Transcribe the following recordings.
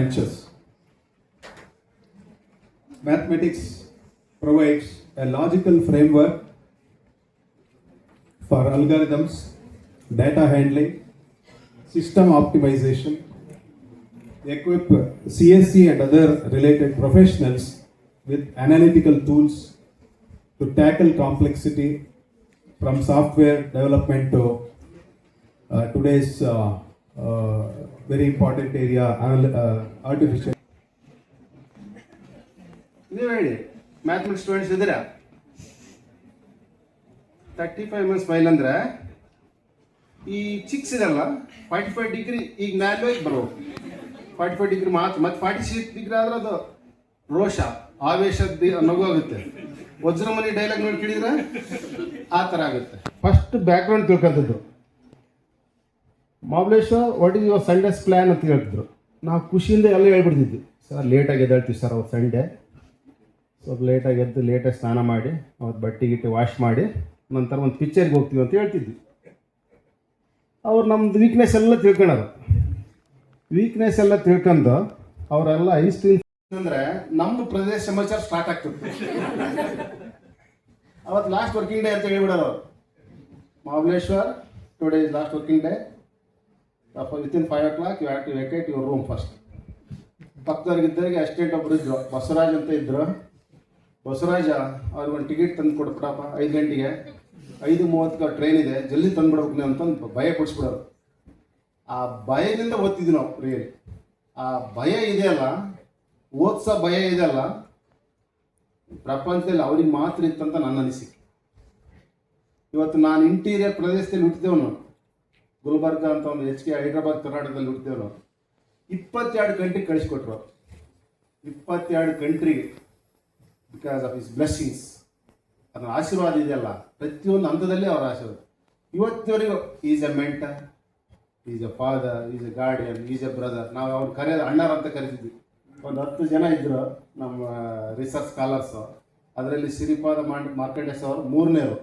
branches. Mathematics provides a logical framework for algorithms, data handling, system optimization, equip CSC and other related professionals with analytical tools to tackle complexity from software development to today's very important area, artificial. ನೀವು ಹೇಳಿ mathematics students ಇದ್ದೀರಾ? 35 mm smile ಅಂದರೆ ಈ chicks ಇದಲ್ಲ 45 degree ಈಗ ಮ್ಯಾಲೆ ಬರೋ 45 degree ಮಾತ್ರ, ಮತ್ತು 46 ಡಿಗ್ರಿ ಆದ್ರೆ ಅದು ರೋಷ ಆವೇಶದ ನಗು ಆಗುತ್ತೆ. ವಜ್ರಮನಿ ಡೈಲಾಗ್ ನೋಡಿ ಕೇಳಿದ್ರೆ ಆ ಥರ ಆಗುತ್ತೆ. ಫಸ್ಟ್ ಬ್ಯಾಕ್ಗ್ರೌಂಡ್ ತಿಳ್ಕೊಂತದ್ದು. Mahabaleshwar what is your Sundays plan ಅಂತ ಹೇಳ್ತಿದ್ರು. ನಾವು ಖುಷಿಯಿಂದ ಎಲ್ಲ ಹೇಳ್ಬಿಡ್ತಿದ್ವಿ, ಸರ್ ಲೇಟಾಗಿ ಎದ್ದೇಳ್ತೀವಿ ಸರ್ ಅವತ್ತು ಸಂಡೇ, ಸ್ವಲ್ಪ ಲೇಟಾಗಿ ಎದ್ದು ಲೇಟಾಗಿ ಸ್ನಾನ ಮಾಡಿ ಅವತ್ತು ಬಟ್ಟೆ ಗಿಟ್ಟೆ ವಾಶ್ ಮಾಡಿ ನಂತರ ಒಂದು ಪಿಕ್ಚರ್ಗೆ ಹೋಗ್ತೀವಿ ಅಂತ ಹೇಳ್ತಿದ್ವಿ. ಅವ್ರು ನಮ್ಮದು ವೀಕ್ನೆಸ್ ಎಲ್ಲ ತಿಳ್ಕೊಳ್ಳೋರು. ವೀಕ್ನೆಸ್ ಎಲ್ಲ ತಿಳ್ಕೊಂಡು ಅವರೆಲ್ಲ ಐನ್ಸ್ಟೀನ್ ಅಂದರೆ ನಮ್ಮ ಪ್ರದೇಶ ಸಮಾಚಾರ ಸ್ಟಾರ್ಟ್ ಆಗ್ತಿತ್ತು. ಅವತ್ತು ಲಾಸ್ಟ್ ವರ್ಕಿಂಗ್ ಡೇ ಅಂತ ಹೇಳ್ಬಿಡೋರು ಅವರು. Mahabaleshwar today is last working day, within 5 o'clock you have to vacate your room first. ಪಕ್ಕದವ್ರಿಗಿದ್ದವರಿಗೆ ಅಸಿಸ್ಟೆಂಟ್ ಒಬ್ಬರು ಇದ್ದರು, ಬಸವರಾಜ್ ಅಂತ ಇದ್ದರು. ಬಸವರಾಜ ಅವ್ರಿಗೆ ಒಂದು ಟಿಕೆಟ್ ತಂದು ಕೊಡ್ಬಿಡಪ್ಪ 5 ಗಂಟೆಗೆ, 5:30 ಟ್ರೈನ್ ಇದೆ, ಜಲ್ದಿ ತಂದುಬಿಡ್ಬೇಕು ನೀವು ಅಂತಂದು ಭಯ ಪಡಿಸ್ಬಿಡೋರು. ಆ ಭಯದಿಂದ ಓದ್ತಿದ್ವಿ ನಾವು ರಿಯಲಿ. ಆ ಭಯ ಇದೆಯಲ್ಲ, ಓದ್ಸೋ ಭಯ ಇದೆಯಲ್ಲ, ಪ್ರಪಂಚದಲ್ಲಿ ಅವ್ರಿಗೆ ಮಾತ್ರ ಇತ್ತಂತ ನನ್ನ ಅನಿಸಿಕೆ. ಇವತ್ತು ನಾನು ಇಂಟೀರಿಯರ್ ಪ್ರದೇಶದಲ್ಲಿ ಹುಟ್ಟಿದೆವನು, ಗುಲ್ಬರ್ಗ ಅಂತ ಒಂದು HK ಹೈದ್ರಾಬಾದ್ ಕರ್ನಾಟಕದಲ್ಲಿ ಹುಟ್ಟಿದೆವನು. 22 ಕಂಟ್ರಿಗೆ ಕಳಿಸ್ಕೊಟ್ರು. 22 ಕಂಟ್ರಿಗೆ ಬಿಕಾಸ್ ಆಫ್ ಹಿಸ್ ಬ್ಲೆಸ್ಸಿಂಗ್ಸ್. ಅದರ ಆಶೀರ್ವಾದ ಇದೆಯಲ್ಲ, ಪ್ರತಿಯೊಂದು ಹಂತದಲ್ಲಿ ಅವರ ಆಶೀರ್ವಾದ. ಇವತ್ತಿವರೆಗೂ is a mentor, is a father, is a guardian, is a brother. ನಾವು ಅವ್ರು ಕರೆಯೋದು ಅಣ್ಣಾರ ಅಂತ ಕರಿತಿದ್ವಿ. ಒಂದು 10 ಜನ ಇದ್ದರು ನಮ್ಮ ರಿಸರ್ಚ್ ಸ್ಕಾಲರ್ಸು. ಅದರಲ್ಲಿ ಶ್ರೀಪಾದ ಮಾರ್ಕಂಡೇಶ್ ಅವರು 3ನೇರು.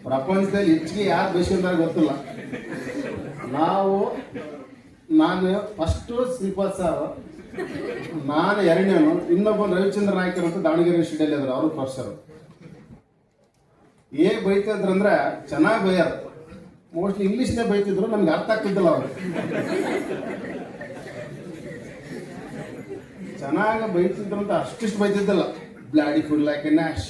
ಪ್ರಪಂಚದಲ್ಲಿ ಹೆಚ್ಚಿಗೆ ಯಾರು ಬಯಸಿದ್ದಾರೆ ಗೊತ್ತಿಲ್ಲ. ನಾನು ಫಸ್ಟು ಶ್ರೀಪಾದ್ ಸರ್, ನಾನು 2ನೇನು, ಇನ್ನೊಬ್ಬ ರವಿಚಂದ್ರ ನಾಯ್ಕರ್ ಅಂತ ದಾವಣಗೆರೆ ಯೂನಿವರ್ಸಿಟಿಯಲ್ಲಿ ಇದ್ರು, ಅವರು ಪ್ರೊಫೆಸರು. ಹೇಗೆ ಬೈತಿದ್ರಂದ್ರೆ ಚೆನ್ನಾಗಿ ಬೈಯಾರು. ಮೋಸ್ಟ್ಲಿ ಇಂಗ್ಲೀಷ್ನೇ ಬೈತಿದ್ರು, ನಮ್ಗೆ ಅರ್ಥ ಆಗ್ತಿದ್ದಿಲ್ಲ ಅವರು. ಚೆನ್ನಾಗಿ ಬೈತಿದ್ರು ಅಂತ ಅಷ್ಟಿಷ್ಟು ಬೈತಿದ್ದಲ್ಲ. Bloody full like a Nash